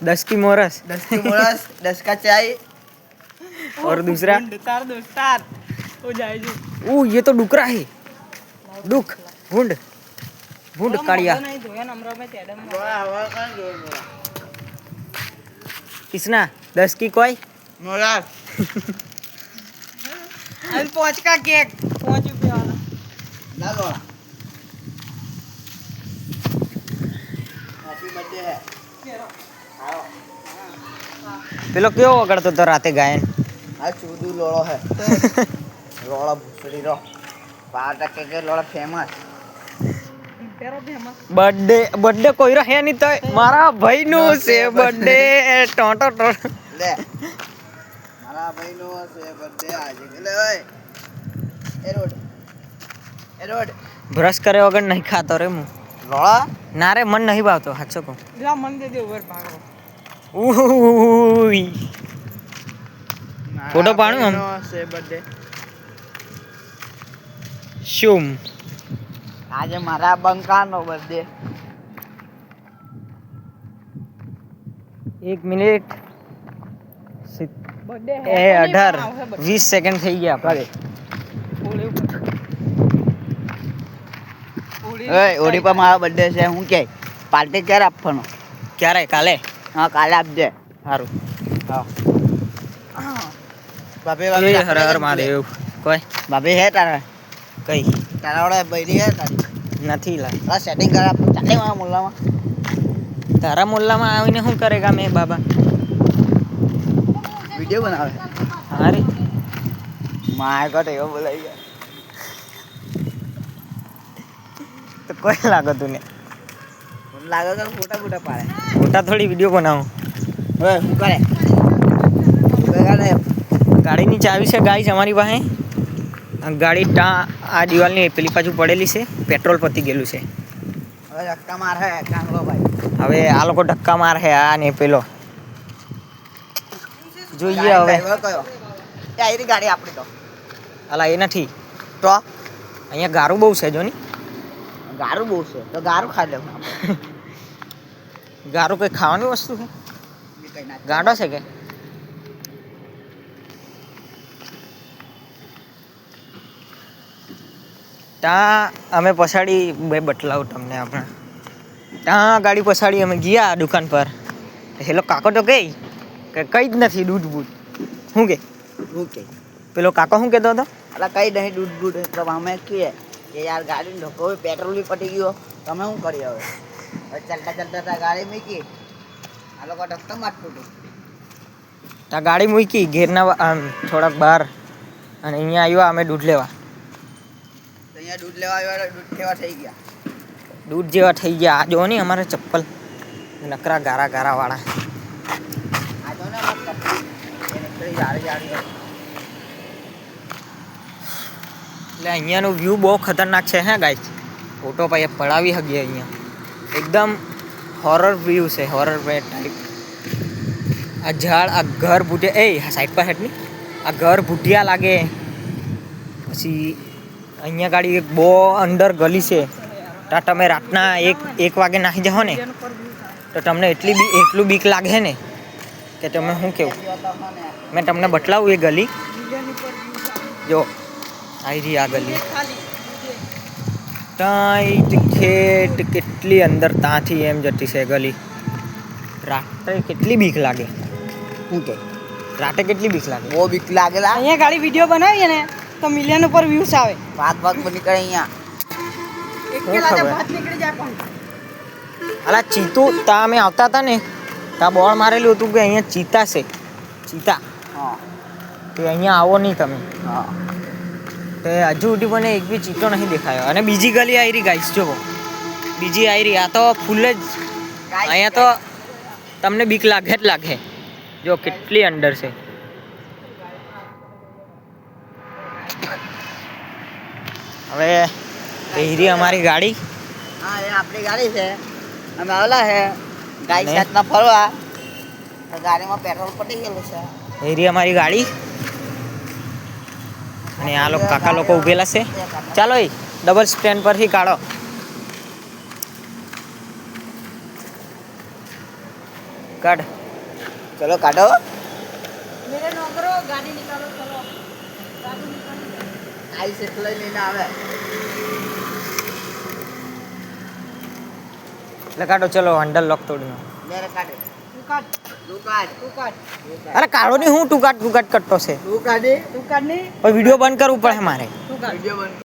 10 की मोरस 10 का चाय और दूसरा दोस्तार हो जाएगी। ये तो डुकरा है डुक भूंड भूंड काड़िया नहीं धोया नमरा में तेडम हवा का जोर किसना 10 की कोई मोरा अभी 5 का केक 5 रुपया वाला ना लो हैप्पी बर्थडे है आओ પેલો કેવો વગાડતો તો રાતે ગાયન આ ચૂડુ લોળો है લોળો ભૂસડી રો 12% के लोड़ा फेमस तेरा फेमस બર્થડે બર્થડે કોઈરો હે નહીં તો મારા ભાઈનું છે બર્થડે ટોટો ટોટો ले મારા ભાઈનો છે બર્થડે આજે લે ઓય એ રોડ બ્રશ કરે વગર નહીં ખાતો રે હું લોળા ના રે મન નહીં ભાવતો સાચો કહું ला मन दे दे ऊपर भागो ઉઈ ફોટો પાડું આમ છે બર્થડે શું આજે મારા બંકાનો બર્થડે 1 મિનિટ बर्थडे એ 18-20 સેકન્ડ થઈ ગયા આપણે ઓય ઓડી પર મારો બર્થડે છે હું કે પાર્ટી ક્યારે આપવાનો ક્યારે કાલે હા કાલે આપજે સારું હા બાપે એ હર હર મહાદેવ કોઈ બાપે હે તારા કઈ તારા વડે બૈરી હે તારી નથી લા આ સેટિંગ કર આપું ચાલે મારા મુલ્લામાં તારા મોલ્લામાં આવીને શું કરેગા મેં બાબા વિડિયો બનાવે હા રે માર કટ એવો બોલાઈ ગયા તો કોઈ લાગો તું ને મને લાગે કે ફોટા ફોટા પાડે મોટા થોડી વિડીયો બનાવો ઓય હું કરે ગાડીની ચાવી છે ગાઈસ અમારી પાસે આ ગાડી આ દિવાલની પેલી બાજુ પડેલી છે પેટ્રોલ પતી ગયેલું છે હવે ધક્કા માર હે કાંગલો ભાઈ હવે આ લોકો ધક્કા માર છે આ ને પેલો જોઈએ હવે ડ્રાઈવર કયો એ આયરી ગાડી આપણી તો અલા એ નથી તો અહીંયા ગારું બહુ છે જો ની ગારું બહુ છે તો ગારું ખાઈ લેવું ગારું કઈ ખાવાની વસ્તુ છે ગાંડો છે કે ત્યાં અમે પછાડી બે બટલાવું તમને આપણે ત્યાં ગાડી પછાડી અમે ગયા દુકાન પર હેલો કાકો તો કઈ જ નથી દૂધ બૂધ શું કે ઓકે પેલો કાકો શું કહેતો હતો અલા કઈ નહીં દૂધ બૂધ તો અમે કહીએ કે યાર ગાડી ઢોકો પેટ્રોલ બી પટી ગયો તમે શું કરી હવે ચાલતા ચાલતા ગાડી મૂકી આ લોકો ધક્કા મારતું હતું ત્યાં ગાડી મૂકી ઘેરના આમ થોડાક બહાર અને અહીંયા આવ્યા અમે દૂધ લેવા તો અહીંયા દૂધ લેવા આવ્યા દૂધ લેવા થઈ ગયા દૂધ જેવા થઈ ગયા આ જો ને અમારે ચપ્પલ નકરા ગારા ગારા વાળા આ તો ને જાડી જાડી એટલે અહીંયાનું વ્યૂ બહુ ખતરનાક છે હે ગાઈસ ફોટો પાછી પડાવી શકીએ અહીંયા એકદમ હોરર વ્યૂ છે હોરર ટાઈપ આ ઝાડ આ ઘર ભૂટિયા સાઈડ પર હેઠની આ ઘર ભૂટિયા લાગે પછી અહીંયા ગાડી એક બહુ અંદર ગલી છે ત્યાં તમે રાતના એક વાગે નાખી જાઓ ને તો તમને એટલું બીક લાગે ને કે તમે શું કેવું મેં તમને બતલાવું એ ગલી જો આવી રહી આ ગલી ટાઈટ ખેટ કેટલી અંદર ત્યાંથી એમ જતી છે ગલી રાત્રે કેટલી બીક લાગે શું કે રાતે કેટલી બીક લાગે બહુ બીક લાગેલા અહીંયા ગાડી વિડિયો બનાવીએ ને તો મિલિયન ઉપર વ્યૂઝ આવે ભાગ નીકળે અહીંયા એક શું કે લાગે ખબર? ભાત નીકળી જાય પણ અલા ચીતું ત્યાં અમે આવતા હતા ને ત્યાં બોર્ડ મારેલું હતું કે અહીંયા ચીતા છે ચીતા હા કે અહીંયા આવો નહીં તમે હા તો હજુ સુધી મને એક બી ચીતો નહીં દેખાયો અને બીજી ગલી આવી રહી ગાઈસ જો બીજી આવી રહી આ તો ફૂલ જ અહીંયા તો તમને બીક લાગે જ લાગે જો કેટલી અંદર છે હવે એરી અમારી ગાડી હા એ આપણી ગાડી છે અમે આવેલા છે ગાડી સાથના ફરવા તો ગાડીમાં પેટ્રોલ પટી ગયેલું છે એરી અમારી ગાડી અને આ લોકો કાકા લોકો ઉભેલા છે ચાલો એ ડબલ સ્ટેન્ડ પરથી કાઢો કાઢ ચલો કાઢો. મેરે નોકરો ગાડી નિકાલો ચલો ગાડી નિકાલો આઈસ એટલે લઈને આવે. એટલે કાઢો ચલો હંડલ લોક તોડનો મેરે કાઢે. તું કાઢ તું કાઢ. તું કાઢ અરે કાઢો નહીં હું ટુકાટ કરતો છે તું કાઢે. તું કાઢ ને પણ વિડીયો બંધ કરવું પડે મારે તું કાઢ વિડીયો બંધ